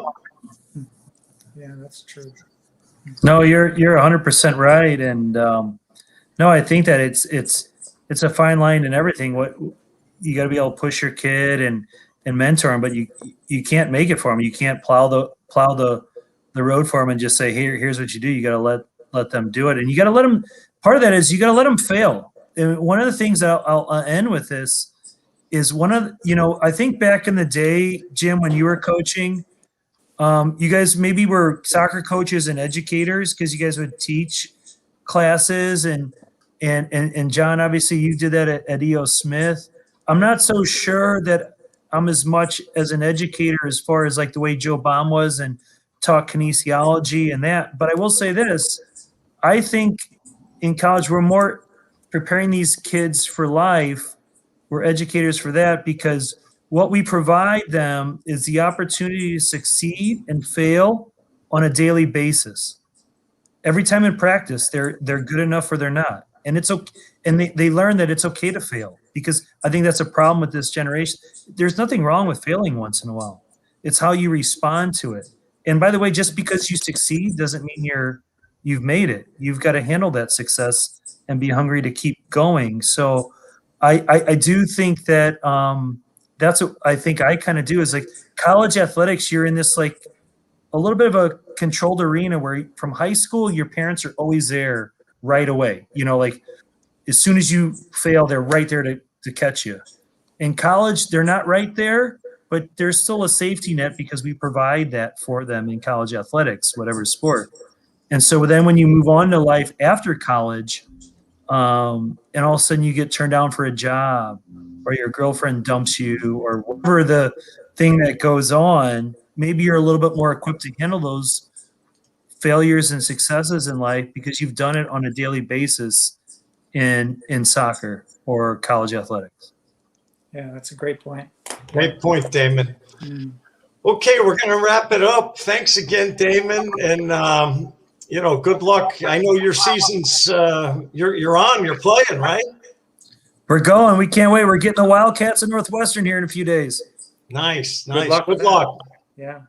that's true. No, you're 100% right. And no, I think that it's a fine line in everything. What you got to be able to push your kid and mentor him, but you can't make it for him. You can't plow the road for them and just say, here's what you do. You got to let them do it. And you got to let them, part of that is you got to let them fail. And one of the things that I'll end with this is I think back in the day, Jim, when you were coaching, you guys maybe were soccer coaches and educators because you guys would teach classes and John, obviously you did that at E.O. Smith. I'm not so sure that I'm as much as an educator as far as like the way Joe Baum was and taught kinesiology and that. But I will say this, I think in college we're more preparing these kids for life. We're educators for that because what we provide them is the opportunity to succeed and fail on a daily basis. Every time in practice, they're good enough or they're not. And it's okay, and they learn that it's okay to fail, because I think that's a problem with this generation. There's nothing wrong with failing once in a while. It's how you respond to it. And by the way, just because you succeed doesn't mean you've made it. You've got to handle that success and be hungry to keep going. So I do think that that's what I think I kind of do is like college athletics. You're in this like a little bit of a controlled arena where from high school, your parents are always there right away. Like as soon as you fail, they're right there to catch you. In college, they're not right there, but there's still a safety net because we provide that for them in college athletics, whatever sport. And so then when you move on to life after college, and all of a sudden you get turned down for a job or your girlfriend dumps you or whatever the thing that goes on, maybe you're a little bit more equipped to handle those failures and successes in life because you've done it on a daily basis in soccer or college athletics. Yeah, that's a great point. Great point, Damon. Okay, we're going to wrap it up. Thanks again, Damon. And, good luck. I know your season's, you're playing, right? We're going. We can't wait. We're getting the Wildcats in Northwestern here in a few days. Nice. Good luck. Good luck. Yeah.